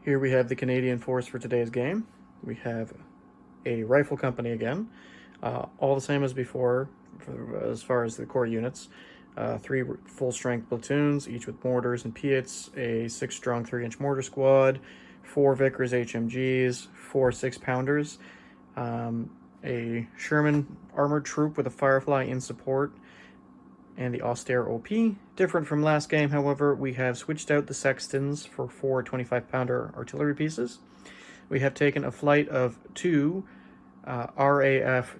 Here we have the Canadian force for today's game. We have a rifle company again, all the same as before as far as the core units. 3 full-strength platoons, each with mortars and PIATs, a 6-strong 3-inch mortar squad, 4 Vickers HMGs, 4 6-pounders, a Sherman armored troop with a Firefly in support, and the austere OP. Different from last game, however, we have switched out the Sextons for 4 25-pounder artillery pieces. We have taken a flight of 2 RAF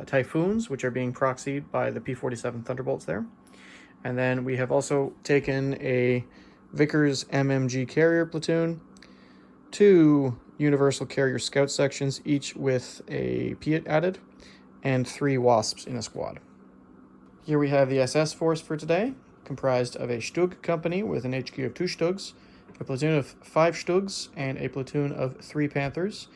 Typhoons, which are being proxied by the P-47 Thunderbolts there. And then we have also taken a Vickers MMG carrier platoon, 2 Universal Carrier Scout sections, each with a PIAT added, and 3 Wasps in a squad. Here we have the SS force for today, comprised of a Stug company with an HQ of 2 Stugs, a platoon of 5 Stugs, and a platoon of 3 Panthers.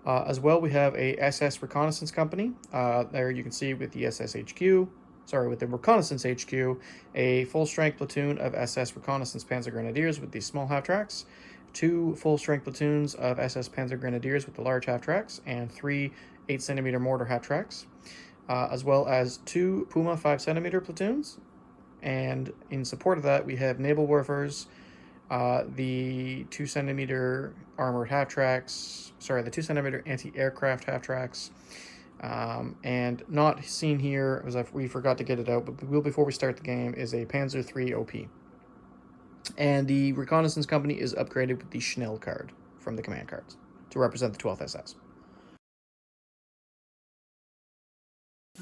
As well, we have a SS reconnaissance company. There you can see with the with the reconnaissance HQ, a full-strength platoon of SS reconnaissance Panzer Grenadiers with the small half-tracks, 2 full-strength platoons of SS Panzer Grenadiers with the large half-tracks, and 3 8-centimeter mortar half-tracks, as well as 2 Puma 5-centimeter platoons. And in support of that, we have naval warfares, the 2-centimeter armored half-tracks, the 2-centimeter anti-aircraft half-tracks, and not seen here, as we forgot to get it out, but we will before we start the game, is a Panzer III OP. And the reconnaissance company is upgraded with the Schnell card from the command cards to represent the 12th SS.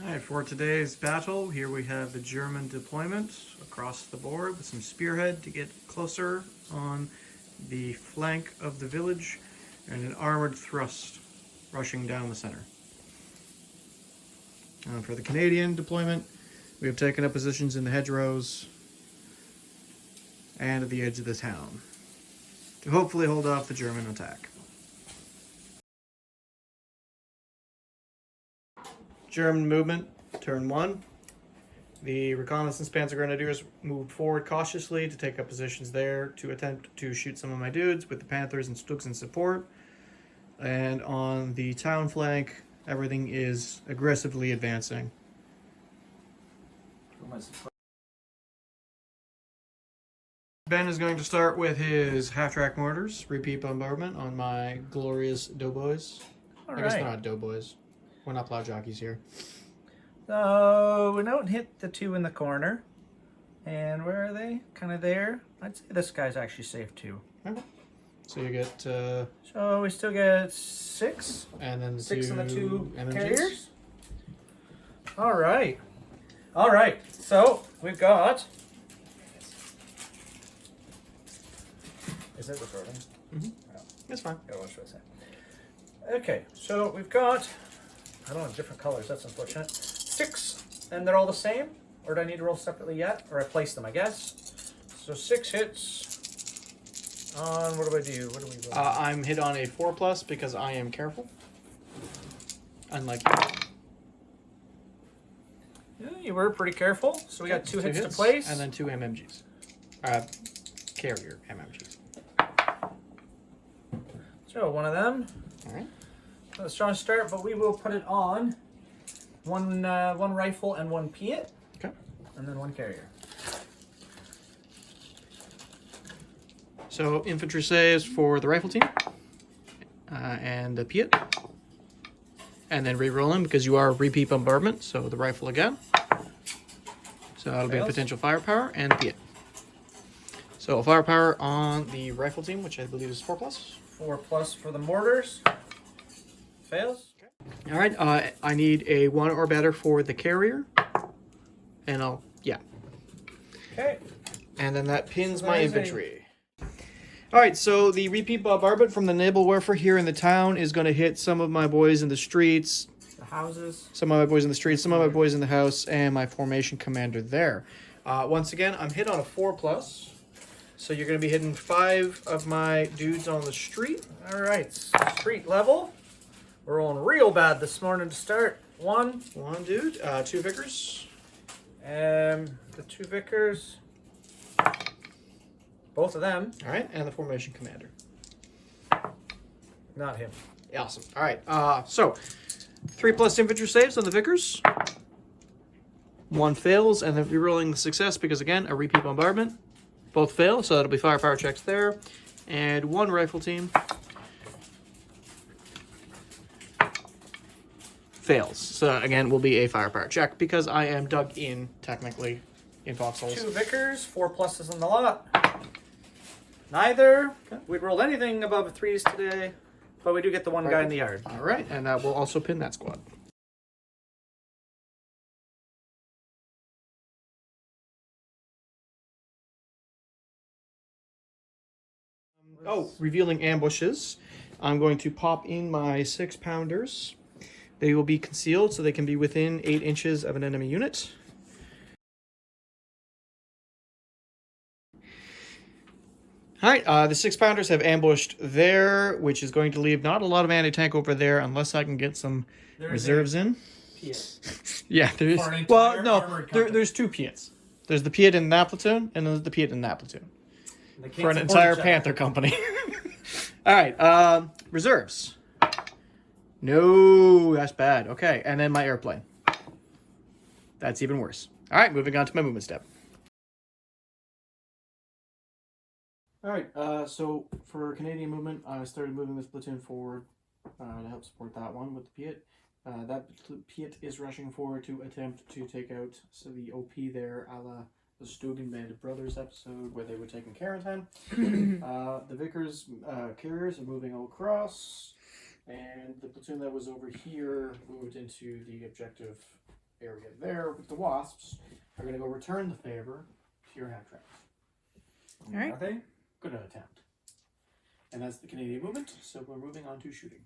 Alright, for today's battle, here we have the German deployment across the board with some spearhead to get closer on the flank of the village and an armored thrust rushing down the center. For the Canadian deployment, we have taken up positions in the hedgerows and at the edge of the town to hopefully hold off the German attack. German movement, turn 1. The reconnaissance Panzer Grenadiers moved forward cautiously to take up positions there to attempt to shoot some of my dudes with the Panthers and Stugs in support. And on the town flank, everything is aggressively advancing. Ben is going to start with his half-track mortars, repeat bombardment on my glorious doughboys. I guess they're not doughboys. We're not plow jockeys here. So we don't hit the 2 in the corner. And where are they? Kind of there. I'd say this guy's actually safe too. Okay. So you get... so we still get 6. And then 6 on the 2 MMGs. carriers. All right. All right. So we've got... Is it recording? Mm-hmm. Oh. That's fine. Yeah, what should I say? Okay, so we've got... I don't have different colors, that's unfortunate. 6, and they're all the same? Or do I need to roll separately yet? Or I place them, I guess. So 6 hits on, what do I do? What do we roll? I'm hit on a 4+ because I am careful. Unlike you. Yeah, you were pretty careful. So we got 2 hits to place. And then 2 MMGs. Carrier MMGs. So one of them. All right. A strong start, but we will put it on one rifle and 1 PIAT. Okay. And then 1 carrier. So infantry saves for the rifle team and the PIAT. And then re-roll them because you are repeat bombardment, so the rifle again. So that'll be a potential firepower and PIAT. So firepower on the rifle team, which I believe is 4+. 4+ for the mortars. Fails. Okay. All right. I need a 1 or better for the carrier, and Okay. And then that pins my infantry. All right. So the repeat bombardment from the naval warfare here in the town is going to hit some of my boys in the streets. The houses. Some of my boys in the streets. Some of my boys in the house, and my formation commander there. Once again, I'm hit on a 4+. So you're going to be hitting 5 of my dudes on the street. All right. Street level. We're rolling real bad this morning to start. 1 dude. 2 Vickers. The 2 Vickers. Both of them. All right, and the formation commander. Not him. Awesome. All right. So 3+ infantry saves on the Vickers. 1 fails, and then rerolling the success because, again, a repeat bombardment. Both fail, so that'll be firepower checks there. And 1 rifle team fails. So, again, will be a firepower check because I am dug in, technically, in foxholes. 2 Vickers, 4 pluses on the lot. Neither. Okay. We'd rolled anything above 3s today, but we do get the one guy in the yard. All right, and we'll also pin that squad. Revealing ambushes. I'm going to pop in my 6-pounders. They will be concealed, so they can be within 8 inches of an enemy unit. All right, the 6-pounders have ambushed there, which is going to leave not a lot of anti-tank over there unless I can get some reserves in. PIAT. Yeah, there is. Well, no, there's 2 PIATs. There's the PIAT in that platoon, and there's the PIAT in that platoon. For an entire Panther company. All right, reserves. No, that's bad. Okay, and then my airplane. That's even worse. All right, moving on to my movement step. All right, so for Canadian movement, I started moving this platoon forward to help support that one with the PIAT. That PIAT is rushing forward to attempt to take out the OP there, a la the Stogan Band of Brothers episode where they were taking quarantine. The Vickers carriers are moving all across, and the platoon that was over here moved into the objective area there with the Wasps. Are going to go return the favor to your half tracks. All right. Are they? Good attempt. And that's the Canadian movement, so we're moving on to shooting.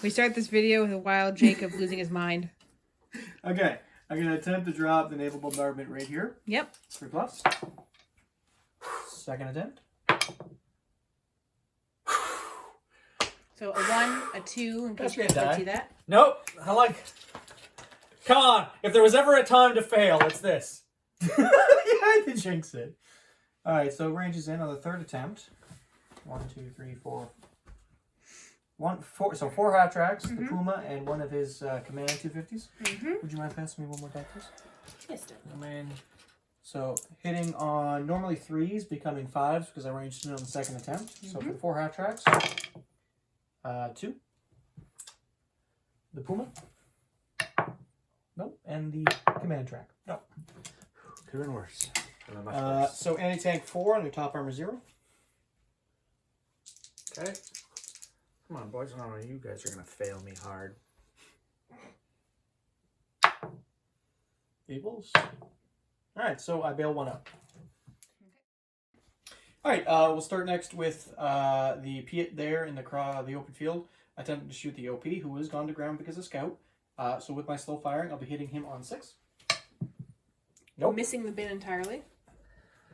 We start this video with a wild Jacob losing his mind. Okay, I'm going to attempt to drop the naval bombardment right here. Yep. 3+. Second attempt. So a 1, a 2, in case you That's can't gonna see that. Nope. I like. Come on. If there was ever a time to fail, it's this. Yeah, I can jinx it. All right, so range is in on the 3rd attempt. 1, 2, 3, 4. 4. So 4 half tracks, the Puma, and one of his Command 250s. Would you mind passing me one more die, please? Yes, sir. So hitting on normally 3s, becoming 5s because I ranged in on the 2nd attempt. So for the 4 half tracks, 2. The Puma. Nope. And the Command track. Nope. Could have been worse. So anti-tank 4 on your top armor 0. Okay. Come on, boys. Oh, you guys are going to fail me hard. Equals. All right, so I bail 1 out. All right, we'll start next with the PIAT there in the open field, attempting to shoot the OP, who has gone to ground because of scout. So with my slow firing, I'll be hitting him on 6. Nope. Missing the bin entirely.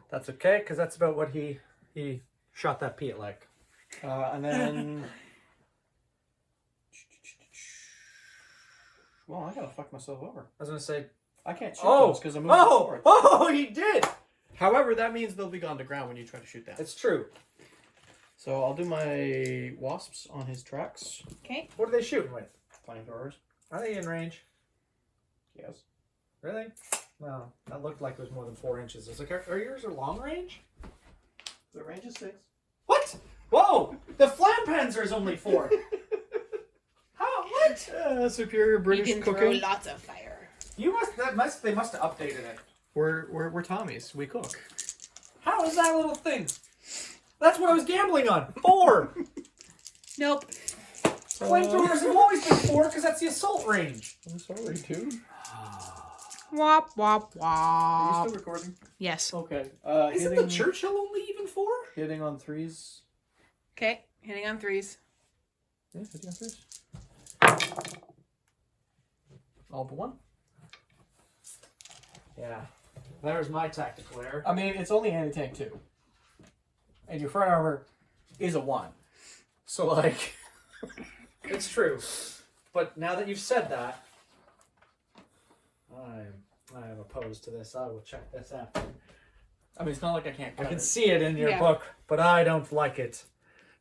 That's okay, because that's about what he shot that PIAT like. And then... Well, I gotta fuck myself over. I was going to say... I can't shoot those because I'm moving forward. Oh, he did! However, that means they'll be gone to ground when you try to shoot that. It's true. So I'll do my Wasps on his tracks. Okay. What are they shooting with? Flamethrowers. Are they in range? Yes. Really? Well, that looked like it was more than 4 inches. It's like, are yours long range? The range is 6. What? Whoa! The Flam Panzer is only 4. How? What? Superior British you can cooking. throw lots of fire. They must have updated it. We're Tommies. We cook. How is that little thing? That's what I was gambling on. 4. Nope. Flamethrowers have always been 4 because that's the assault range. I'm sorry, too. Wop, wop, Are you wop. still recording? Yes. Okay. Isn't the Churchill only even 4? Hitting on 3s. Okay. Hitting on 3s. Yeah, hitting on 3s. All but 1. Yeah. There's my tactical error. I mean, it's only anti-tank 2. And your front armor is a 1. So, like... It's true. But now that you've said that, I am opposed to this. I will check this after. I mean, it's not like I can't I cut can it. see it in your Yeah. book, but I don't like it.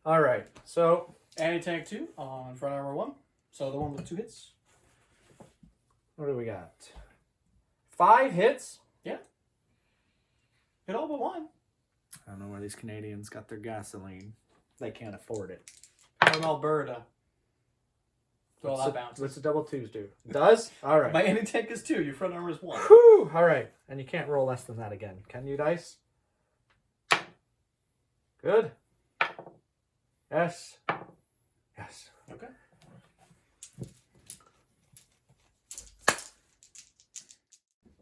All right, so Anti-tank 2 on front armor 1. So the one with 2 hits. what do we got? 5 hits. Yeah. Hit all but 1. I don't know where these Canadians got their gasoline. They can't afford it. From Alberta. So all that bounces. What's the double twos do? It does? All right. My anti-tank is 2. Your front armor is 1. Whew! All right. And you can't roll less than that again. Can you, dice? Good. Yes. Yes. Okay.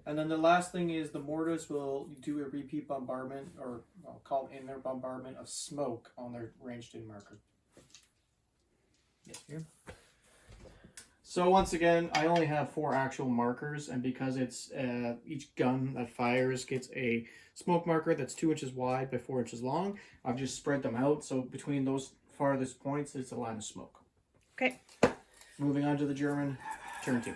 And then the last thing is the mortars will do a repeat bombardment, or I'll call it in their bombardment of smoke on their ranged in marker. Yes, here. So once again, I only have 4 actual markers, and because it's each gun that fires gets a smoke marker that's 2 inches wide by 4 inches long, I've just spread them out. So between those farthest points, it's a line of smoke. Okay. Moving on to the German turn 2.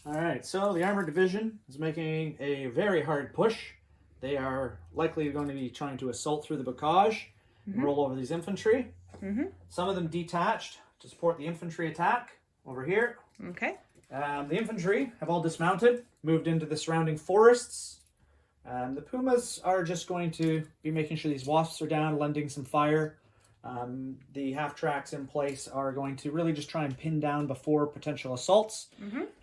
All right. So the armored division is making a very hard push. They are likely going to be trying to assault through the bocage and roll over these infantry. Some of them detached to support the infantry attack over here. Okay. The infantry have all dismounted, moved into the surrounding forests. The Pumas are just going to be making sure these wasps are down, lending some fire. The half tracks in place are going to really just try and pin down before potential assaults.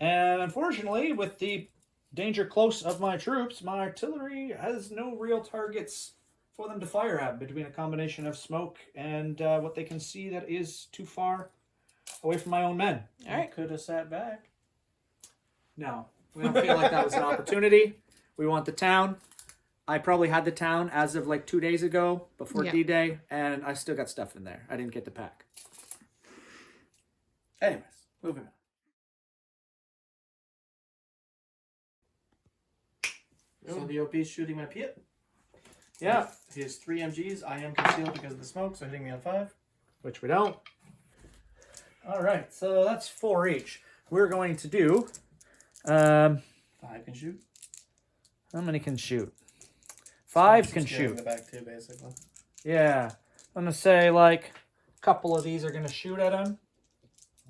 And unfortunately, with the danger close of my troops, my artillery has no real targets for them to fire at between a combination of smoke and what they can see that is too far away from my own men. All right. Could have sat back. No, we don't feel like that was an opportunity. We want the town. I probably had the town as of like 2 days ago before Yeah. D-Day, and I still got stuff in there. I didn't get the pack. Anyways, moving on. So the OP is shooting my PIAT. Yeah. His 3 MGs, I am concealed because of the smoke, so hitting me on 5. Which we don't. All right, so that's 4 each. We're going to do... 5 can shoot. how many can shoot? 5 can Just get in shoot. the back too, basically. Yeah. I'm going to say, like, a couple of these are going to shoot at him.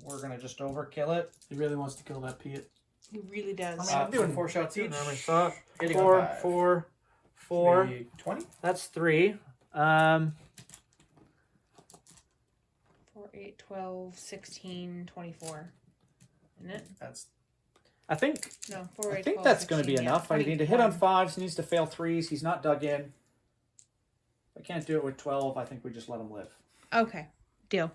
We're going to just overkill it. He really wants to kill that PIAT. He really does. I'm doing 4 shots each. Hitting Four, on 5. four. Maybe 20? That's 3. 4, 8, 12, 16, 24. Isn't it? That's I think No, 4, 8, I think 12, that's going to be 16, yeah, enough. I need to hit on 21. 5s. He needs to fail 3s. He's not dug in. If I can't do it with 12, I think we just let him live. Okay. Deal.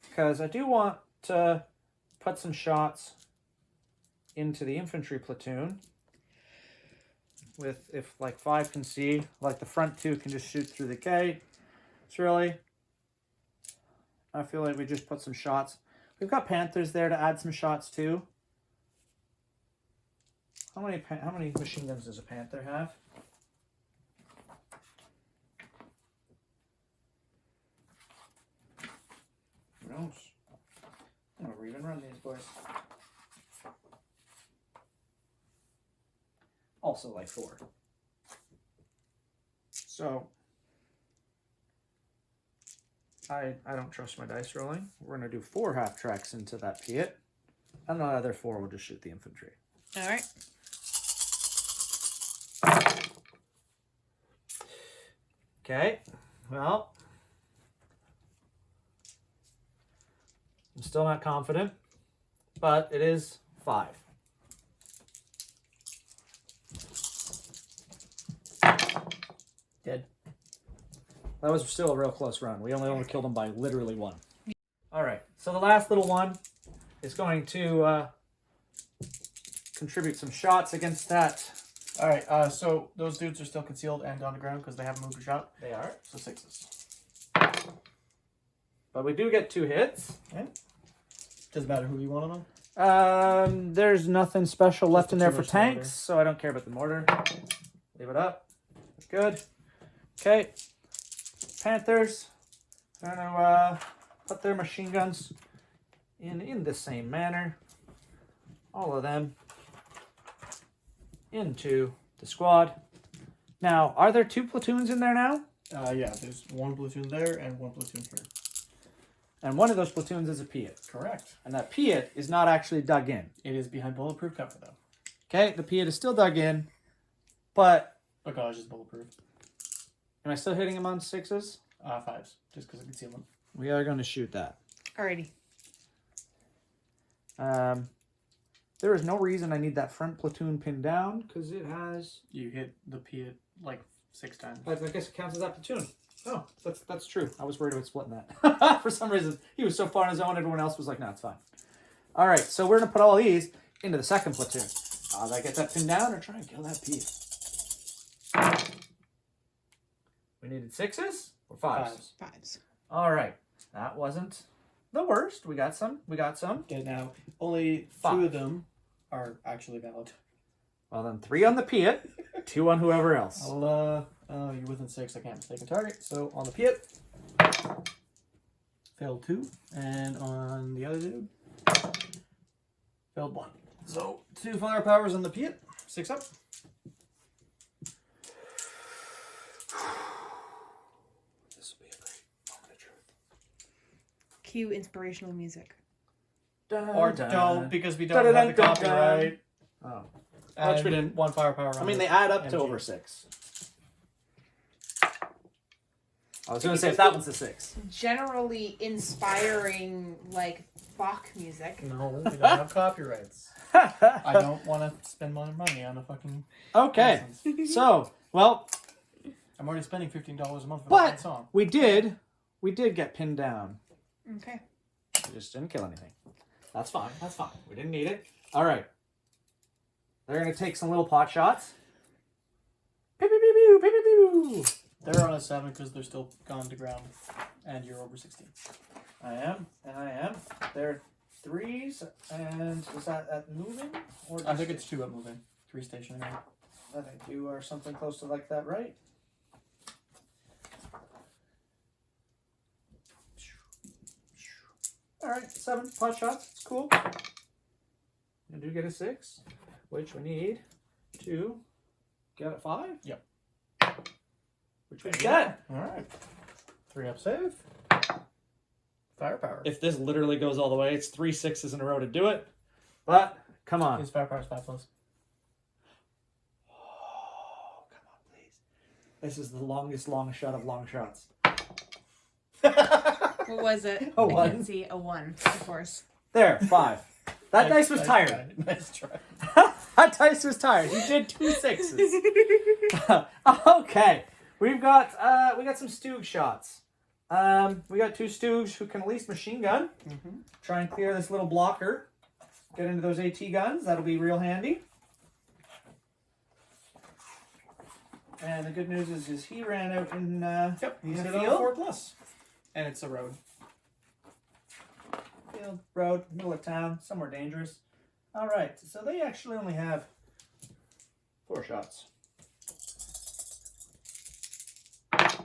Because I do want to put some shots into the infantry platoon. With, if like 5 can see, like the front 2 can just shoot through the gate. It's really, I feel like we just put some shots. We've got Panthers there to add some shots too. How many machine guns does a Panther have? Who knows? I'm gonna even run these boys. Also like 4. So I don't trust my dice rolling. We're going to do 4 half tracks into that PIAT. And the other 4 will just shoot the infantry. All right. Okay, well, I'm still not confident, but it is 5. Dead. That was still a real close run. We only killed him by literally 1. All right, so the last little one is going to contribute some shots against that. All right. So those dudes are still concealed and on the ground because they haven't moved a shot. They are. So 6s. But we do get 2 hits. Okay. Doesn't matter who you want on them. There's nothing special left the in there 2 for inch tanks, mortar. so I don't care about the mortar. Leave it up. Good. Okay. Panthers are going to put their machine guns in the same manner, all of them into the squad. Now, are there 2 platoons in there now? Yeah, there's 1 platoon there and 1 platoon here. And one of those platoons is a PIAT. Correct. And that PIAT is not actually dug in. It is behind bulletproof cover, though. Okay, the PIAT is still dug in, but... Bagage is bulletproof. Am I still hitting him on 6s? 5s, just because of concealment. We are going to shoot that. Alrighty. There is no reason I need that front platoon pinned down, because it has... You hit the PIAT like 6 times. I guess it counts as that platoon. Oh, that's true. I was worried about splitting that. For some reason, he was so far in his own, everyone else was like, no, it's fine. All right, so we're going to put all these into the second platoon. Did I get that pinned down or try and kill that PIAT? We needed 6s or 5s? 5s. All right. That wasn't the worst. We got some. Okay, now, only 5. 2 of them are actually valid. Well, then 3 on the PIAT, 2 on whoever else. You're within 6, I can't mistake a target. So, on the PIAT, failed 2. And on the other dude, failed 1. So, 2 firepowers on the PIAT, 6 up. This will be a great moment of truth. Cue inspirational music. Or don't, because we don't have the copyright. Oh. And we didn't. 1 firepower. I mean, they add up to over 6. I was going to say, if that one's a 6. Generally inspiring, like, Bach music. No, we don't have copyrights. I don't want to spend my money on a fucking... Okay. license. So, well, I'm already spending $15 a month for but that song. we did get pinned down. Okay. We just didn't kill anything. That's fine. We didn't need it. All right. They're going to take some little pot shots. Pew, pew, pew, pew, pew, pew, pew. They're on a 7 because they're still gone to ground, and you're over 16. I am. They're 3s, and is that moving? Or I think it's 2 up moving, 3 stationary. I think 2 or something close to like that, right? All right, 7 pot shots. It's cool. I do get a 6, which we need to get a 5. Yep. Which we get. All right. 3 up save. Firepower. If this literally goes all the way, it's 3 6s in a row to do it. But come on. His firepower's 5 plus. Oh, come on, please. This is the longest long shot of long shots. What was it? A I 1. can see a 1, of course. There, 5. That dice was tired. Nice try. That dice was tired. He did 2 6s. Okay. We got some Stoog shots. We got 2 Stoogs who can at least machine gun. Mm-hmm. Try and clear this little blocker. Get into those AT guns. That'll be real handy. And the good news is he ran out in Yep, he's in the hit on a field. 4 plus. And it's a road. Field, road, middle of town, somewhere dangerous. All right, so they actually only have 4 shots. But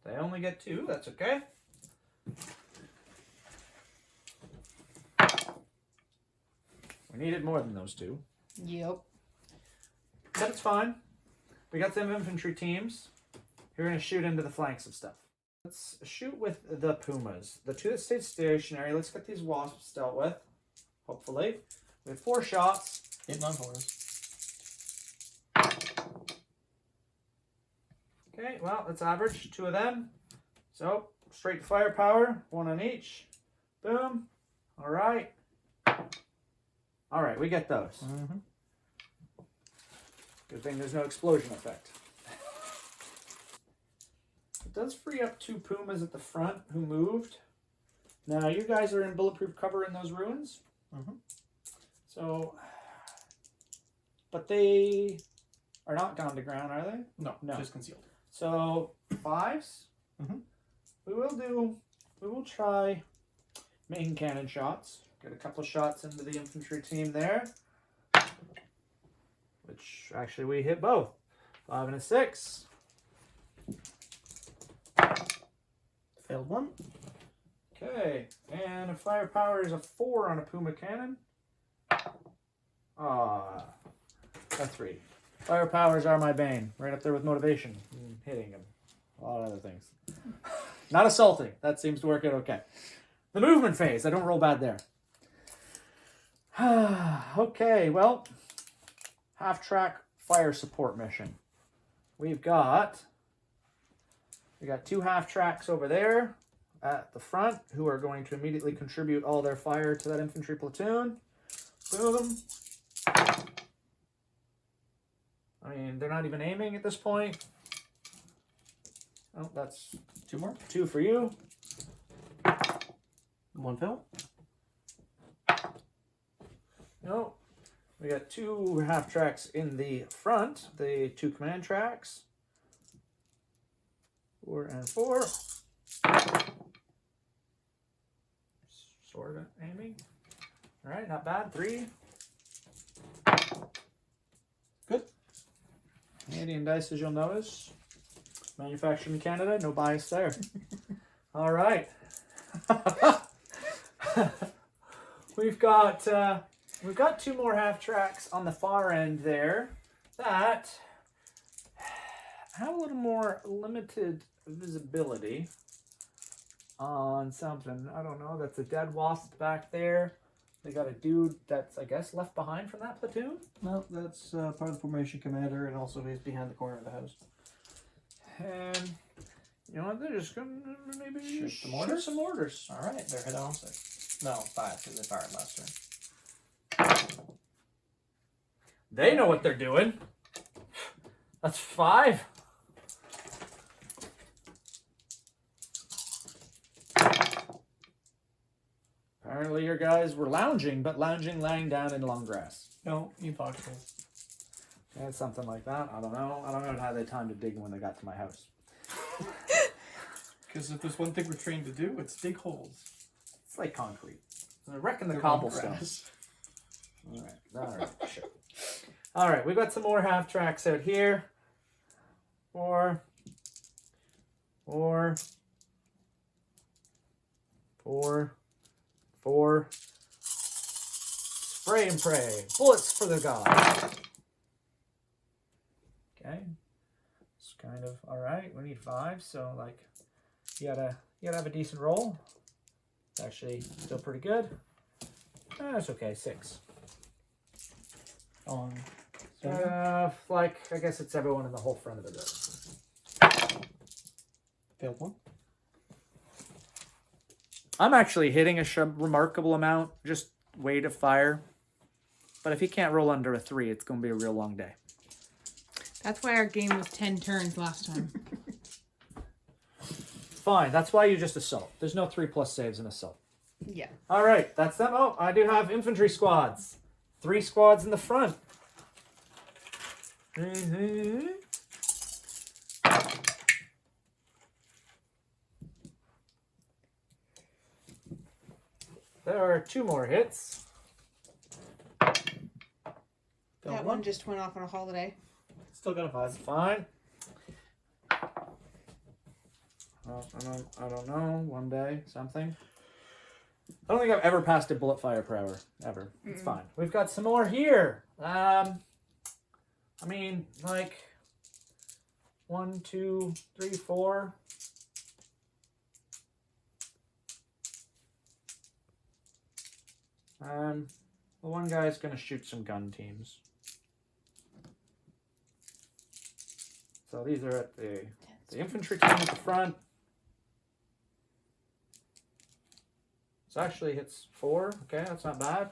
they only get 2, that's okay. We needed more than those 2. Yep. But it's fine. We got some infantry teams. You're going to shoot into the flanks of stuff. Let's shoot with the Pumas. The 2 that stayed stationary. Let's get these wasps dealt with. Hopefully. We have 4 shots. Hitting on 4s. Okay, well, let's average 2 of them. So, straight firepower. 1 on each. Boom. All right. All right, we get those. Mm-hmm. Good thing there's no explosion effect. It does free up 2 Pumas at the front who moved. Now, you guys are in bulletproof cover in those ruins. Mm-hmm. So, but they are not gone to ground, are they? No, No. just concealed. So, 5s. Mhm. We will try main cannon shots. Get a couple of shots into the infantry team there. Which, actually, we hit both. 5 and a 6. Failed 1. Okay, and a firepower is a 4 on a Puma cannon. Ah, a 3. Firepowers are my bane, right up there with motivation, hitting him, a lot of other things. Not assaulting, that seems to work out okay. The movement phase, I don't roll bad there. Okay, well, half-track fire support mission. We got 2 half-tracks over there at the front who are going to immediately contribute all their fire to that infantry platoon. Boom. I mean, they're not even aiming at this point. Oh, that's 2 more. 2 for you. 1 fail. No. We got 2 half tracks in the front, the 2 command tracks. 4 and 4. Sort of aiming. All right, not bad. 3. Good. Canadian dice, as you'll notice. Manufactured in Canada, no bias there. All right. We've got 2 more half tracks on the far end there that have a little more limited visibility on something. I don't know. That's a dead wasp back there. They got a dude that's, I guess, left behind from that platoon. No, that's part of the formation commander, and also he's behind the corner of the house. And you know what? They're just gonna maybe Shoot the mortars? some mortars. All right, they're hit on 6. No, 5 because they fired last turn. They know what they're doing. That's 5. Apparently your guys were lounging, but lounging laying down in long grass. No, you foxhole. Yeah, something like that. I don't know. I don't know how they timed to dig when they got to my house. Because if there's one thing we're trained to do, it's dig holes. It's like concrete. I reckon the They're cobblestones. All right, sure. All right, we've got some more half tracks out here. 4. Spray and pray. Bullets for the gods. Okay. It's kind of all right. We need 5, so like you gotta have a decent roll. It's actually still pretty good. That's okay. 6. On. Like I guess it's everyone in the whole front of the building. Failed 1. I'm actually hitting a remarkable amount, just weight of fire. But if he can't roll under a 3, it's going to be a real long day. That's why our game was 10 turns last time. Fine, that's why you just assault. There's no 3+ saves in assault. Yeah. All right, that's them. Oh, I do have infantry squads. 3 squads in the front. There are 2 more hits. That one just went off on a holiday. Still got a 5. Fine. Well, I don't know. One day, something. I don't think I've ever passed a bullet fire per hour. Ever. It's fine. We've got some more here. I mean, like 1, 2, 3, 4. The one guy's gonna shoot some gun teams. So these are at the infantry team at the front. This actually hits 4. Okay, that's not bad.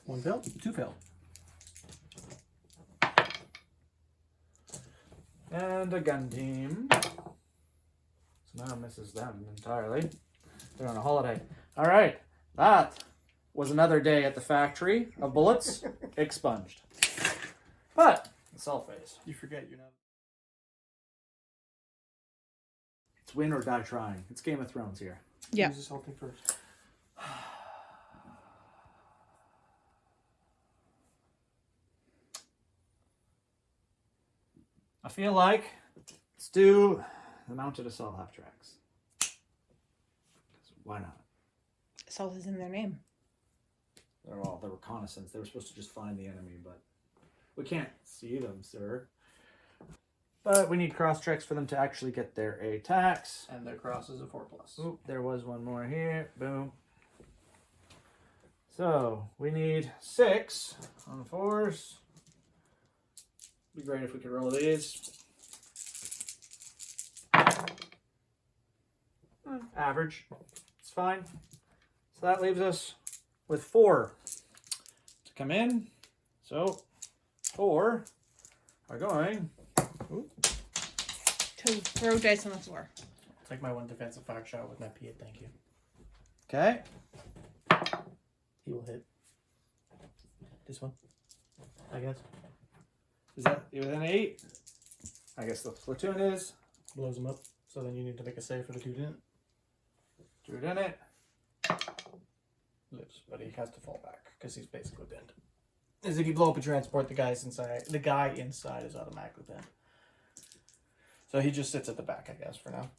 1 failed. 2 failed. And a gun team. So now misses them entirely. They're on a holiday. All right, that was another day at the factory of bullets expunged. But assault phase. You forget you're not. It's win or die trying. It's Game of Thrones here. Yeah. Who's assaulting first? I feel like let's do the mounted assault half tracks. Why not? Assault is in their name. They're all the reconnaissance. They were supposed to just find the enemy, but we can't see them, sir. But we need cross checks for them to actually get their attacks. And their cross is a 4+. Oop, there was one more here. Boom. So we need 6 on 4s. Be great if we could roll these. Average. It's fine. So that leaves us with 4 to come in. So 4 are going. Ooh. To throw dice on the floor. Take my 1 defensive fire shot with my PIAT, thank you. Okay. He will hit. This one, I guess. Is that within 8? I guess the platoon is. Blows him up. So then you need to make a save for the dude in it. Dude in it. Lives, but he has to fall back because he's basically pinned. As if you blow up a transport, the guy inside is automatically pinned. So he just sits at the back, I guess, for now.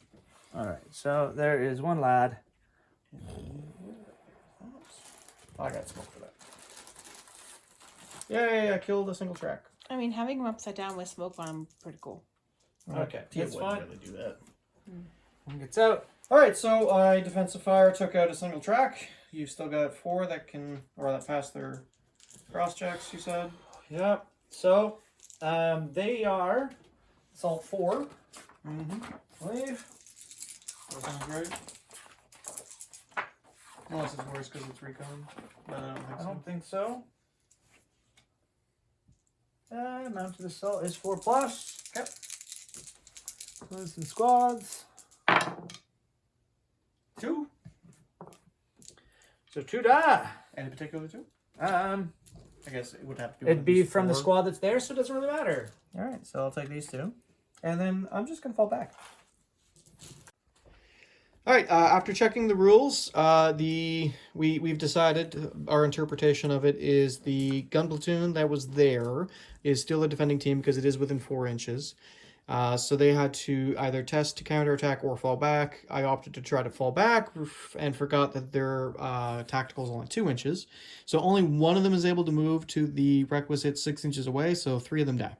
Alright, so there is one lad. Oh, I got smoke for that. Yay, I killed a single track. I mean, having him upside down with smoke on him, pretty cool. Okay, It that's wouldn't fine. really do that. One gets out. Alright, so I defensive fire, took out a single track. You've still got 4 that can, or that pass their cross checks, you said? Yep. So, they are assault 4. Mm-hmm. I believe. That sounds right. Unless it's worse because it's recon. But I don't think so. Mounted assault is 4+. Okay. Close some squads. 2. So 2 die. Any particular 2? I guess it would have to be. it'd be from the squad that's there, so it doesn't really matter. Alright, so I'll take these 2. And then I'm just going to fall back. Alright, after checking the rules, we've decided, our interpretation of it is the gun platoon that was there is still a defending team because it is within 4 inches. So they had to either test to counterattack or fall back. I opted to try to fall back and forgot that their tactical is only 2 inches. So only one of them is able to move to the requisite 6 inches away, so 3 of them die.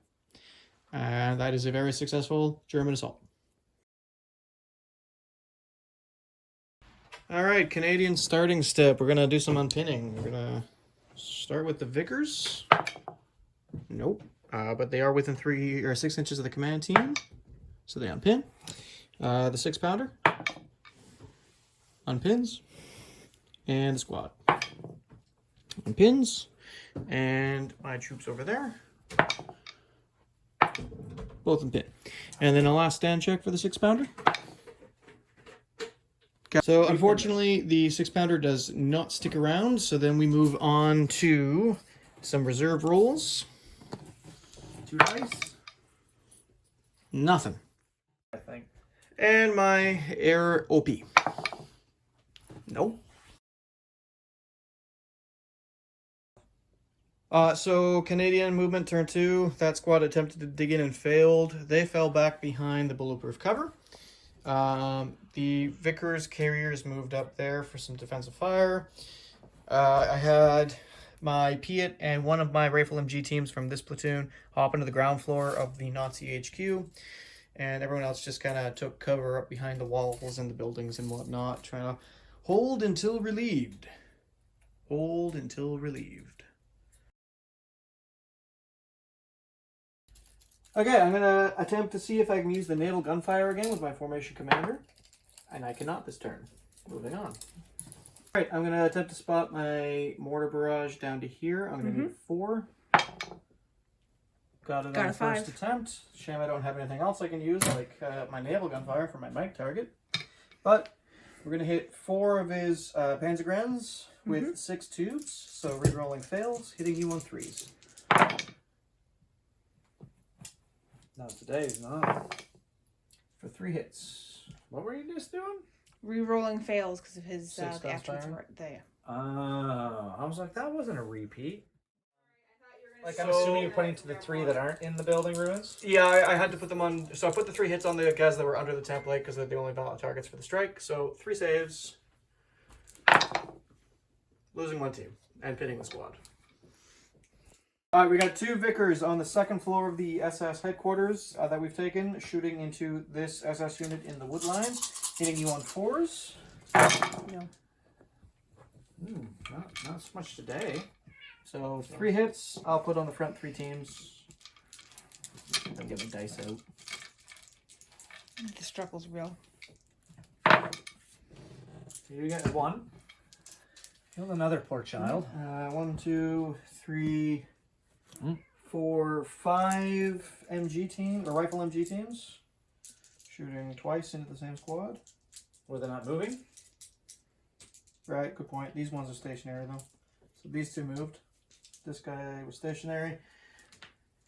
And that is a very successful German assault. All right, Canadian starting step. We're going to do some unpinning. We're going to start with the Vickers. Nope. But they are within 3 or 6 inches of the command team. So they unpin. The 6-pounder. Unpins. And the squad. Unpins. And my troops over there. Both unpin. And then a last stand check for the 6-pounder. So unfortunately, the 6-pounder does not stick around. So then we move on to some reserve rolls. 2 dice. Nothing. I think. And my air OP. Nope. So Canadian movement turn 2. That squad attempted to dig in and failed. They fell back behind the bulletproof cover. The Vickers carriers moved up there for some defensive fire. I had my PIAT and one of my Rifle MMG teams from this platoon hop into the ground floor of the Nazi HQ. And everyone else just kind of took cover up behind the walls and the buildings and whatnot, trying to hold until relieved. Hold until relieved. Okay, I'm going to attempt to see if I can use the naval gunfire again with my formation commander. And I cannot this turn. Moving on. Alright, I'm going to attempt to spot my mortar barrage down to here. I'm going to need 4. Got it on the first attempt. Shame I don't have anything else I can use, like my naval gunfire for my mic target. But we're going to hit 4 of his Panzer with 6 tubes. So rerolling fails, hitting you on 3s. Not today's, not. For 3 hits. What were you just doing? Rerolling fails because of his 6 the actions gunfire. were there. I was like, that wasn't a repeat. Like, I'm So- assuming you're putting to the 3 that aren't in the building ruins? Yeah, I had to put them on. So I put the 3 hits on the guys that were under the template because they're the only valid targets for the strike. So 3 saves. losing one team and pinning the squad. All right, we got 2 Vickers on the 2nd floor of the SS headquarters that we've taken, shooting into this SS unit in the wood line, hitting you on 4s. No. Not so much today. So 3 hits. I'll put on the front 3 teams. I'll get my dice out. The struggle's real. You get 1. Kill another poor child. 1, 2, 3, 4, 5 MG teams, or rifle MG teams. Shooting twice into the same squad. Were they not moving? Right, good point. These ones are stationary though. So these 2 moved. This guy was stationary.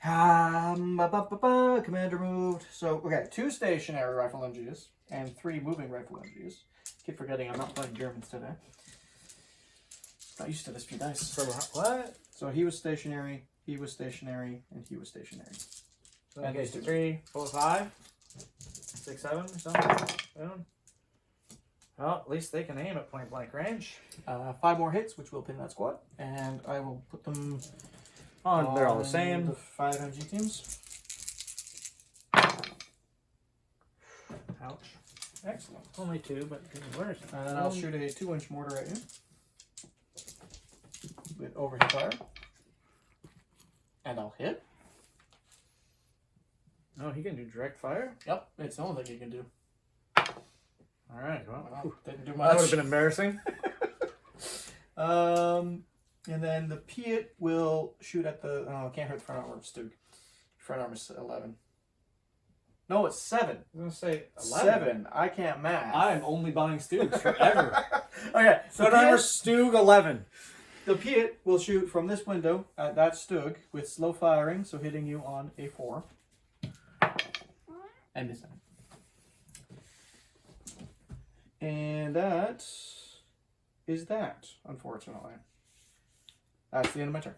Commander moved. So, okay, 2 stationary rifle MGs and 3 moving rifle MGs. Keep forgetting I'm not playing Germans today. Not used to this few dice. So what? So he was stationary, he was stationary, and he was stationary. So okay, 3, 4, 5, 6, 7 or something. Well, at least they can aim at point blank range. 5 more hits, which will pin that squad, and I will put them on. They're all the same. The 5 MG teams. Ouch. Excellent. Only 2, but getting worse. And then I'll shoot a 2-inch mortar at you with overhead fire, and I'll hit. Oh, he can do direct fire? Yep, it's the only thing you can do. Alright, well, didn't do that much. would have been embarrassing. And then the PIAT will shoot at the, can't hurt the front armor of Stug. Front armor is 11. No, it's 7. I was going to say 11. 7. I can't math. I'm only buying Stugs forever. Okay, so Front armor Stug 11. the PIAT will shoot from this window at that Stug with slow firing, so hitting you on a 4. And missing. And that is that, unfortunately. That's the end of my turn.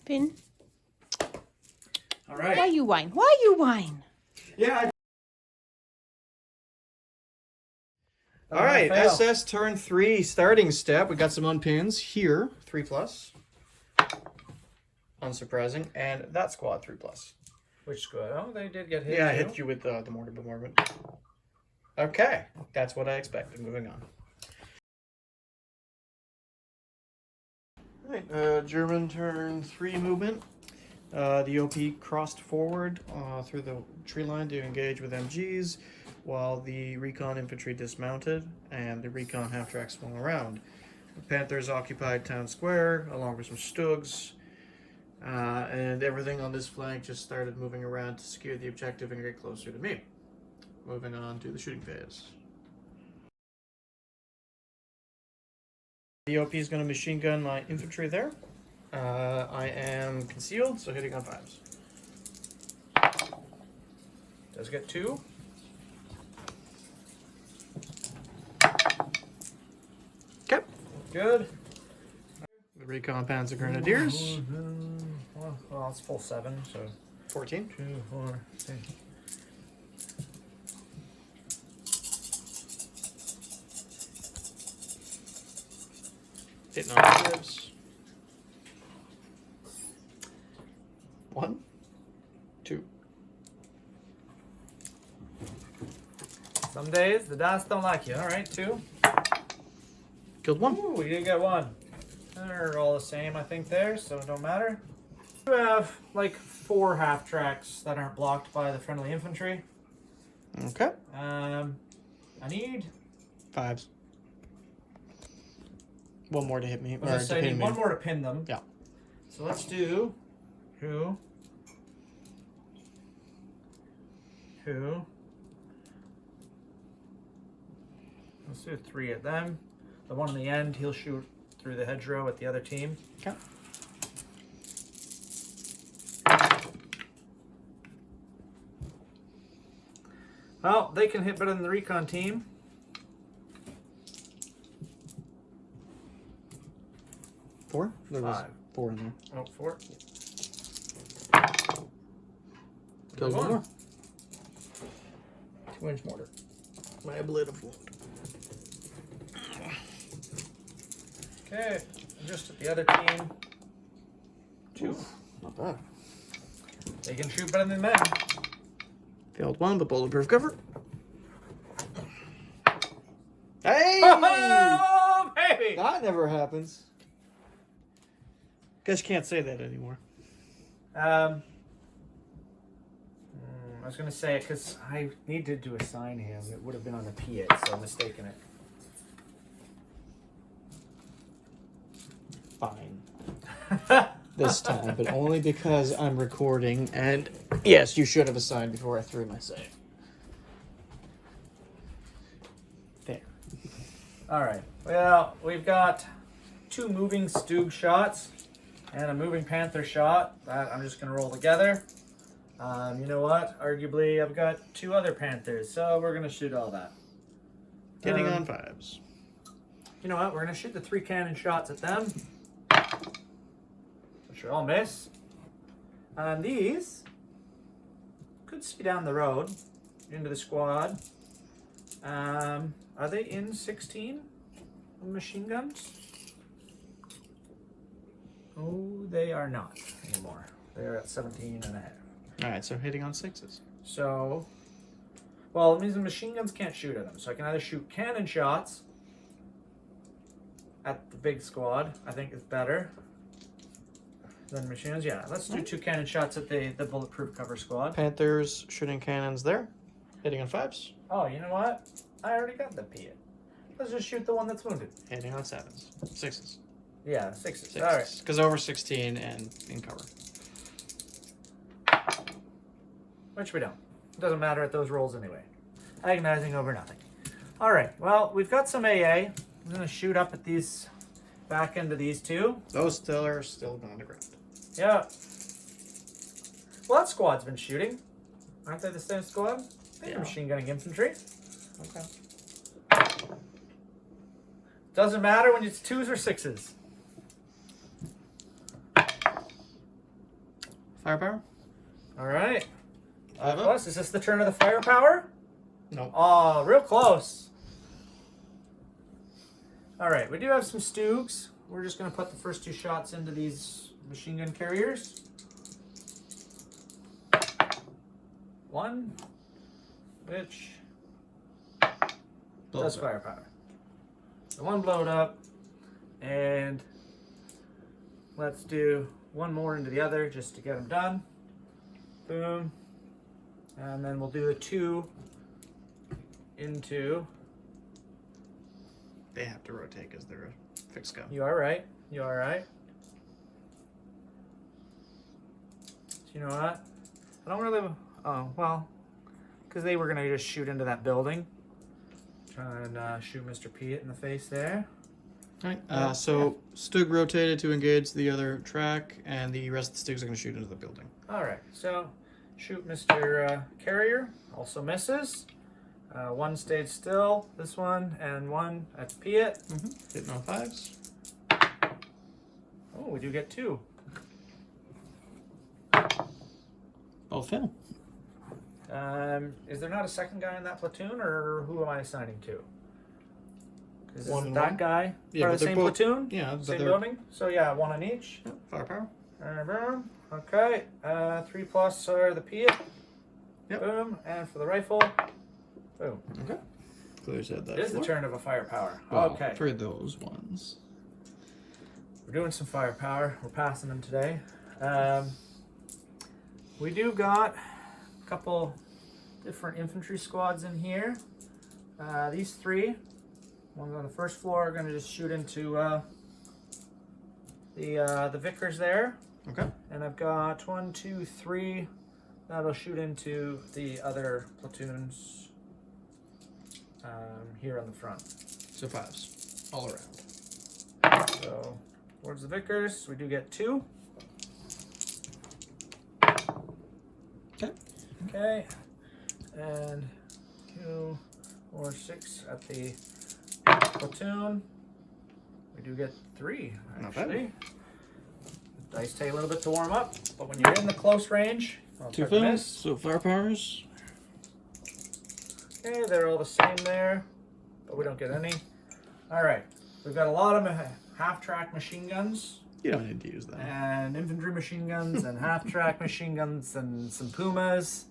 Finn, All right. why you whine? Why you whine? Yeah. All right, SS turn 3 starting step. We got some unpins here, 3+. Unsurprising, and that squad 3+. Which squad? Oh, they did get hit. Yeah, I too. hit you with the mortar bombardment. Okay, that's what I expected. Moving on. All right, German turn 3 movement. The OP crossed forward through the tree line to engage with MGs, while the recon infantry dismounted and the recon half-track swung around. The Panthers occupied town square along with some Stugs, and everything on this flank just started moving around to secure the objective and get closer to me. Moving on to the shooting phase. The OP is going to machine gun my infantry there. I am concealed, so hitting on 5s. Does get 2. Okay. Good. The recon Panzer Grenadiers. Well, it's full 7, so 14. 2, 4, 6. Hitting on 5s. 1, 2. Some days the dice don't like you. All right, 2. Killed 1. Ooh, you did get 1. They're all the same, I think, there, so it don't matter. You have like 4 half tracks that aren't blocked by the friendly infantry. Okay. I need 5s. 1 more to hit me. I was gonna say, I need 1 more to pin them. Yeah. So let's do 2. Let's do 3 at them. The one in the end, he'll shoot through the hedgerow at the other team. Okay. Well, they can hit better than the recon team. 4? There was 5. 4 in there. Oh, 4. Kills 1 1 more. 2-inch mortar. My ablative wound. Okay, just at the other team. 2. Oof, not bad. They can shoot better than men. Failed one, but bulletproof cover. Hey! Oh, baby! That never happens. Guess you can't say that anymore. I was gonna say it because I needed to assign him. It would have been on the PIAT, so I'm mistaken it. Fine. This time, but only because I'm recording. And yes, you should have assigned before I threw my save. There. All right. Well, we've got 2 moving Stug shots and a moving Panther shot that I'm just gonna roll together. You know what? Arguably, I've got 2 other Panthers, so we're gonna shoot all that. Hitting on 5s. You know what? We're gonna shoot the 3 cannon shots at them. Which should all miss. And these could see down the road into the squad. Are they in 16 machine guns? Oh, they are not anymore. They're at 17 and a half. Alright, so hitting on 6s. So, well, it means the machine guns can't shoot at them. So I can either shoot cannon shots at the big squad, I think is better than machine guns. Yeah, let's do 2 cannon shots at the bulletproof cover squad. Panthers shooting cannons there. Hitting on 5s. Oh, you know what? I already got the PIAT. Let's just shoot the one that's wounded. Hitting on 7s. 6s. Yeah, 6s. 6s. All right. Because over 16 and in cover. Which we don't. It doesn't matter at those rolls anyway. Agonizing over nothing. All right. Well, we've got some AA. I'm going to shoot up at these, back into these 2. Those still are on the ground. Yeah. Well, that squad's been shooting. Aren't they the same squad? They're machine gunning infantry. Okay. Doesn't matter when it's 2s or 6s. Firepower? All right. 5 up. Plus, is this the turn of the firepower? No. Oh, real close. All right, we do have some Stugs. We're just going to put the first 2 shots into these machine gun carriers. 1, which does firepower. So 1 blowed up, and let's do 1 more into the other just to get them done. Boom. And then we'll do the 2 into... They have to rotate because they're a fixed gun. You are right. You are right. You know what? I don't really... Oh, well, because they were going to just shoot into that building. Try and shoot Mr. PIAT in the face there. Alright, so Stug rotated to engage the other track, and the rest of the Stugs are going to shoot into the building. Alright, so shoot Mr. Carrier. Also misses. 1 stayed still, this one, and 1 at PIAT. Hitting on 5s. Oh, we do get 2. Both fail. Is there not a second guy in that platoon, or who am I assigning to? Is One and that one. guy Yeah, part but of the they're same both- platoon? Yeah, but Same they're... building? So yeah, 1 on each. Yep, firepower. Boom. Okay. 3 plus are the PIAT. Yep. Boom. And for the rifle. Boom. Okay. Clears that It is the floor. turn of a firepower. Well, Okay. for those ones. We're doing some firepower. We're passing them today. We do got a couple different infantry squads in here. These 3, ones on the first floor, are going to just shoot into the Vickers there. Okay. And I've got 1, 2, 3 that'll shoot into the other platoons here on the front. So 5s. All around. So towards the Vickers, we do get 2. Okay. Okay. And 2 or 6 at the platoon. We do get 3, Not bad. actually. The dice take a little bit to warm up, but when you're in the close range, I'll 2 start to fails. miss. So firepowers. Okay, they're all the same there, but we don't get any. All right, we've got a lot of half-track machine guns. You don't need to use them. And infantry machine guns and half-track machine guns and some Pumas.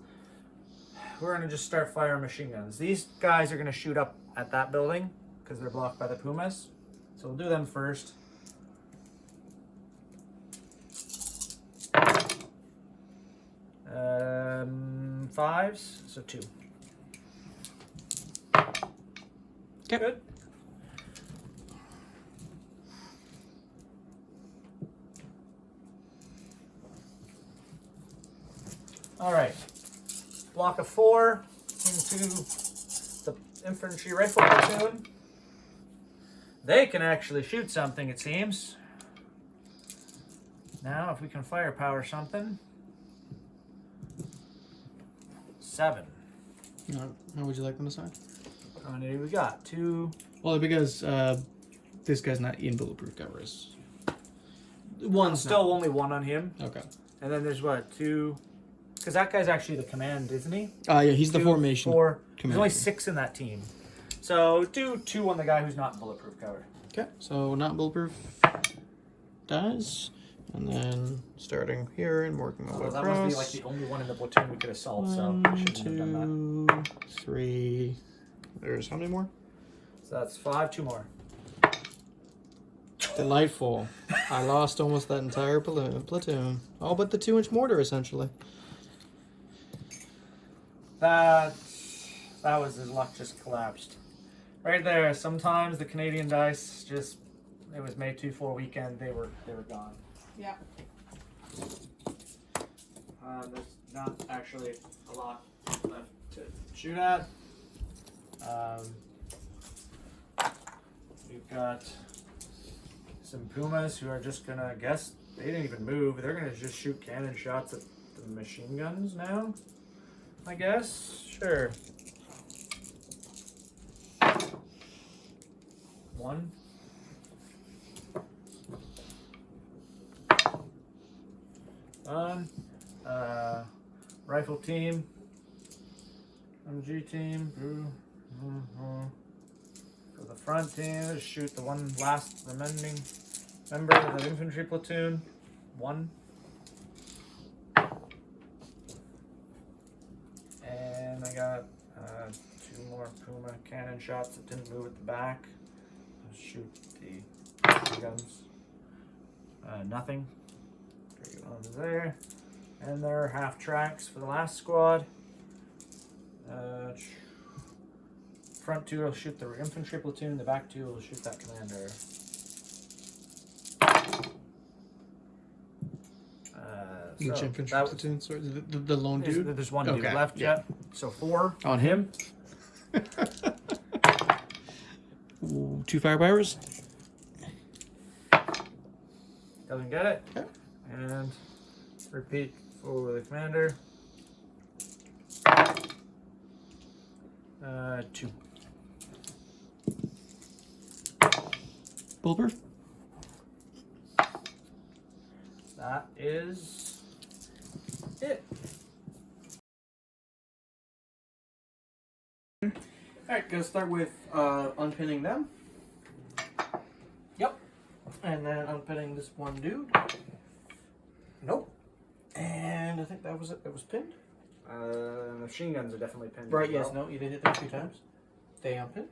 We're going to just start firing machine guns. These guys are going to shoot up at that building because they're blocked by the Pumas. So we'll do them first. Fives, so 2. Okay. Good. All right. Block of 4 into the infantry rifle platoon. They can actually shoot something, it seems. Now, if we can firepower something. 7. How would you like them to sign? How many do we got? 2. Well, because this guy's not in bulletproof covers. One's Still only 1 on him. Okay. And then there's what? 2. Because that guy's actually the command, isn't he? Yeah, he's the 2, formation 4. There's commander. only 6 in that team. So do 2 on the guy who's not in bulletproof cover. Okay, so not bulletproof dies. And then starting here and working my way Well, that across. must be like the only one in the platoon we could assault, so we 1, shouldn't have done that. 2, 3. There's how many more? So that's 5, 2 more. Delightful. I lost almost that entire platoon. All but the 2 inch mortar, essentially. That was his luck just collapsed. Right there. Sometimes the Canadian dice just, it was May 2-4 weekend. They were gone. Yeah. There's not actually a lot left to shoot at. We've got some Pumas who are just gonna, I guess, they didn't even move. They're gonna just shoot cannon shots at the machine guns now, I guess. Sure. 1. Rifle team, MG team, for the front team, just shoot the one last remaining member of the infantry platoon. 1. And I got 2 more Puma cannon shots that didn't move at the back. Let's shoot the guns. Nothing. 3 ones there. And there are half tracks for the last squad. Front 2 will shoot the infantry platoon, the back 2 will shoot that commander. Which So infantry that was- platoon? Sorry, the lone There's, dude? there's one dude Okay, left yeah. yet. So 4 On him? Ooh, 2 firepowers? Doesn't get it. Okay. And repeat for the commander. 2. Bulletproof? That is it. Alright, gonna start with unpinning them. Yep. And then unpinning this one dude. Nope. And I think that was it. It was pinned. Machine guns are definitely pinned. Right, as yes, well. no, you did hit them 2 times. They unpin.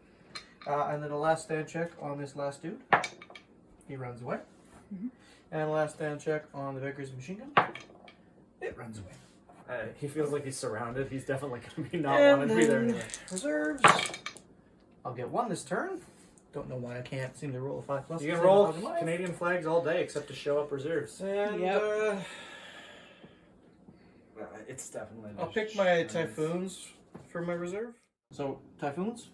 And then the last stand check on this last dude. He runs away. And the last stand check on the Vickers machine gun. It runs away. He feels like he's surrounded. He's definitely going to be not And wanted to be there then anyway. reserves. I'll get 1 this turn. Don't know why I can't seem to roll a 5+. You can roll Canadian flags all day except to show up reserves. And Yep. Well, it's definitely. I'll pick my Typhoons for my reserve. So, Typhoons.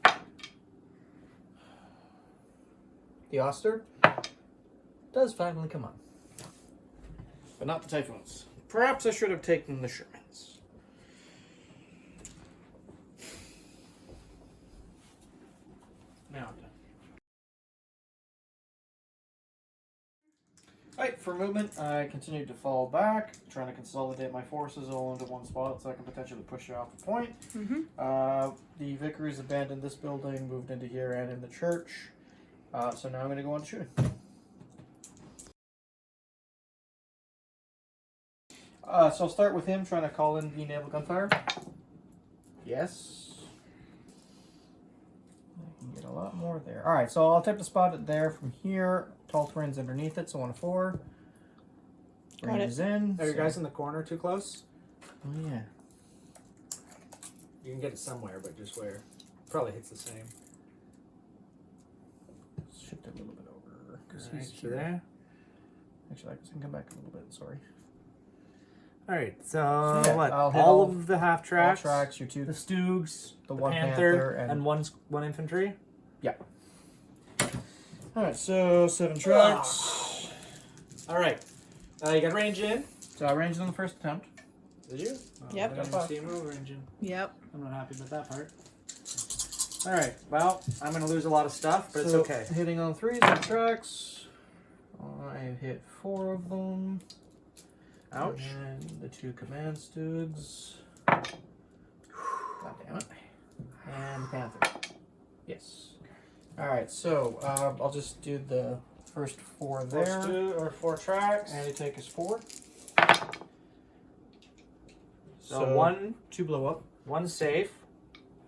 The Oster does finally come on. But not the Typhoons. Perhaps I should have taken the Shermans. Now I'm done. Alright, for movement, I continued to fall back, trying to consolidate my forces all into one spot so I can potentially push off a point. The Vickers abandoned this building, moved into here and in the church. So now I'm going to go on shooting. So I'll start with him trying to call in the naval gunfire. Yes. I can get a lot more there. Alright, so I'll attempt to spot it there from here. Tall terrain's underneath it, so 1 to 4. Range is in. Are you guys in the corner too close? Oh, yeah. You can get it somewhere, but just where. Probably hits the same. Shift it a little bit over. Because Right, he's so here. there. Actually, I can come back a little bit, sorry. Alright, so yeah, what? I'll hit All all- of the half tracks, All tracks, your 2. the Stoogs, The the one Panther, Panther, and one infantry. Yeah. Alright, so 7 tracks. Alright, you got range in. So I ranged on the first attempt. Did you? Yep. I didn't see him over range in. Yep. I'm not happy about that part. Alright, well, I'm going to lose a lot of stuff, but it's So, okay. Hitting on 3 7 tracks. I hit 4 of them. Ouch. And the 2 command Stoogs. God damn it. And the Panther. Yes. Alright, so I'll just do the first 4 there. 4 tracks. And he take his 4. So 1, 2 blow up. 1 safe.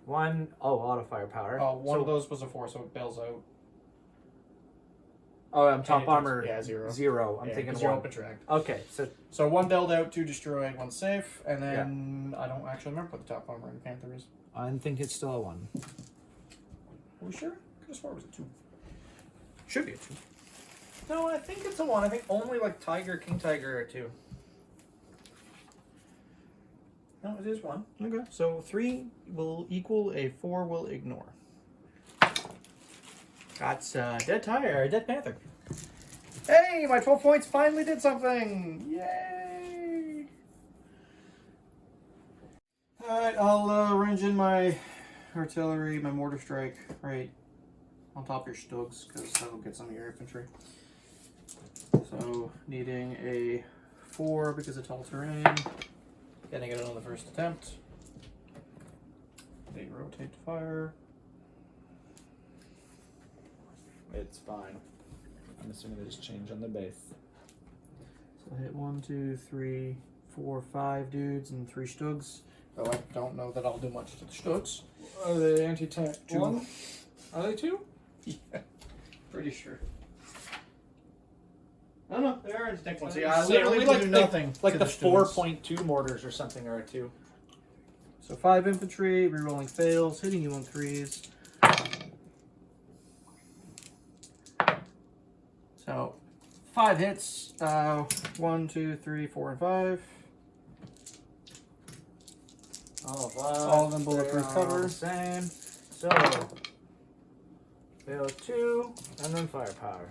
1, auto firepower. Oh, one so, of those was a 4, so it bails out. Oh, I'm top And it armor. takes- yeah, 0. 0. I'm Yeah, thinking 'cause you're 1. open tracked. Okay, So 1 bailed out, 2 destroyed, 1 safe, and then I don't actually remember what the top armor in Panther is. I think it's still a 1. Are we sure? Could have swore it was a 2. Should be a 2. No, I think it's a 1. I think only like Tiger, King Tiger are 2. No, it is 1. Okay. So 3 will equal, a 4 will ignore. That's dead tire, or dead Panther. Hey, my 12 points finally did something! Yay! Alright, I'll range in my artillery, my mortar strike, right on top of your Stoogs, because that'll get some of your infantry. So, needing a 4 because of tall terrain. Getting it on the first attempt. They rotate to fire. It's fine. I'm assuming there's change on the base. So I hit 1, 2, 3, 4, 5 dudes and 3 Stoogs. Though I don't know that I'll do much to the Stoogs. Are they anti-tank? 2. 1? Are they 2? Yeah, pretty sure. I don't know. They are instinct ones. So Yeah, I literally like- do nothing. Like to the Stoogs. 4.2 mortars or something are a 2. So 5 infantry, rerolling fails, hitting you on 3s. So 5 hits. 1, 2, 3, 4, and 5. All of them bulletproof cover. Same. So, fail 2, and then firepower.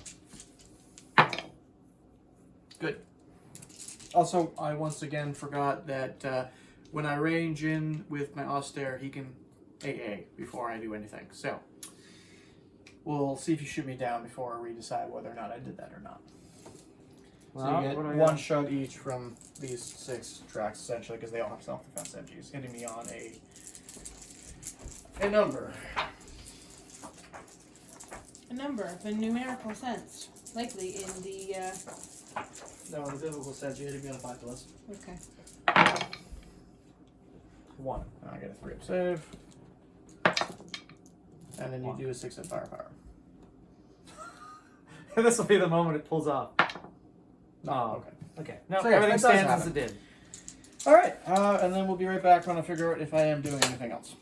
Good. Also, I once again forgot that when I range in with my Austere, he can AA before I do anything. So, we'll see if you shoot me down before we decide whether or not I did that or not. Well, so you get what do I 1 got? shot each from these 6 tracks, essentially, because they all have self-defense MGs, hitting me on a number. A number of a numerical sense. Likely in the, No, in the biblical sense, you hit me on a 5 plus. okay. 1. I get a 3 up save. And then you 1. do a 6 at firepower. This will be the moment it pulls off. Oh, okay. Okay. No, So yeah, everything that does stands as happen. it did. Alright, and then we'll be right back trying to figure out if I am doing anything else.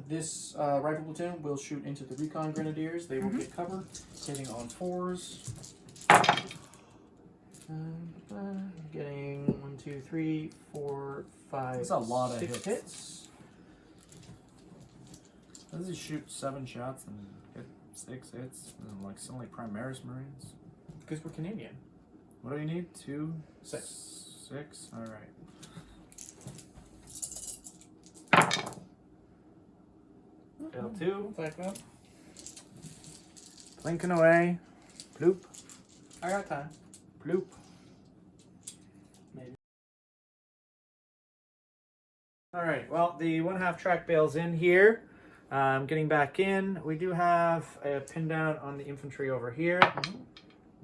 This rifle platoon will shoot into the recon grenadiers. They will get cover, hitting on 4s. Getting 1, 2, 3, 4, 5, That's a lot of 6 hits. How does he shoot 7 shots and hit 6 hits? And like only Primaris Marines. Because we're Canadian. What do you need? 2, 6. 6. All right. Fail 2. Like that. Blinking away. Bloop. I got time. Bloop. Maybe. All right. Well, the 1/2 track bail's in here. Getting back in. We do have a pin down on the infantry over here.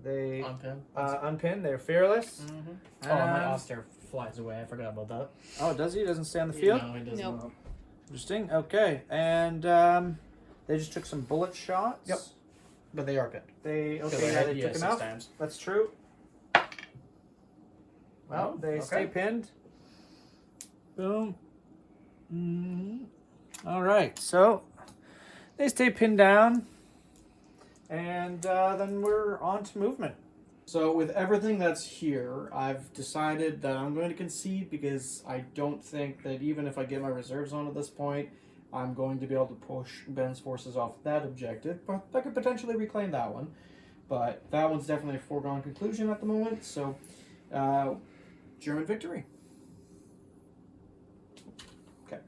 They On pin. unpin. They're fearless. Oh, my And Austere flies away. I forgot about that. Oh, does he? He doesn't stay on the field? No, he doesn't. Nope. Interesting. Okay. And they just took some bullet shots. Yep. But they are pinned. They Because okay. I Yeah, had they the took 6 enough. times. That's true. Well, Oh, they okay. stay pinned. Boom. All right. So they stay pinned down, and then we're on to movement. So with everything that's here, I've decided that I'm going to concede because I don't think that even if I get my reserves on at this point, I'm going to be able to push Ben's forces off that objective. But I could potentially reclaim that one. But that one's definitely a foregone conclusion at the moment. So, German victory. Okay.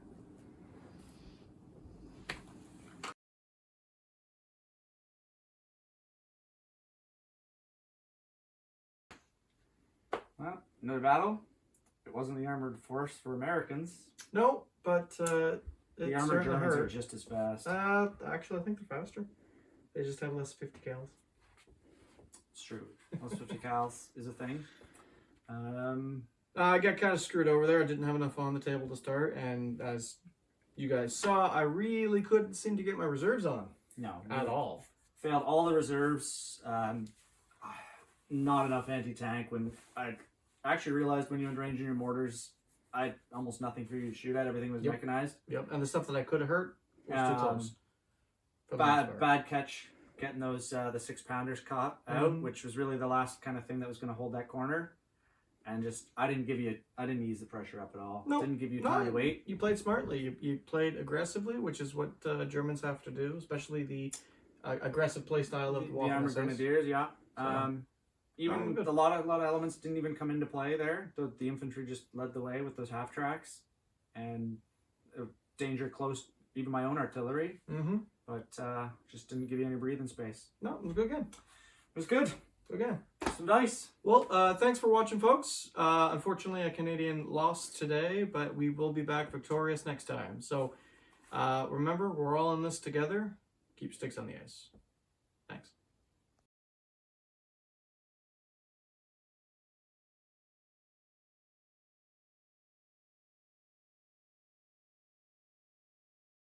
Well, another battle. It wasn't the armored force for Americans. No, but The it armored certainly Germans are hurt. just as fast. Actually, I think they're faster. They just have less 50 cals. It's true. Plus 50 cals is a thing. I got kind of screwed over there. I didn't have enough on the table to start, and as you guys saw, I really couldn't seem to get my reserves on No. at all. Failed all the reserves. Not enough anti-tank. When I actually realized when you went ranging your mortars, I had almost nothing for you to shoot at. Everything was Yep. mechanized. Yep, and the stuff that I could have hurt was too close. for the most part. Bad catch getting those the 6-pounders caught out, Mhm. which was really the last kind of thing that was going to hold that corner. And just I didn't ease the pressure up at all. Nope. Didn't give you No, time to wait. You played smartly. You played aggressively, which is what Germans have to do, especially the aggressive play style of The armored grenadiers, yeah. Even good. a lot of elements didn't even come into play there. The infantry just led the way with those half tracks, and danger close even my own artillery. Mm-hmm. But just didn't give you any breathing space. No, it was a good game. It was good. Good game. Some dice. Well, thanks for watching, folks. Unfortunately, a Canadian lost today, but we will be back victorious next time. So remember, we're all in this together. Keep sticks on the ice. Thanks.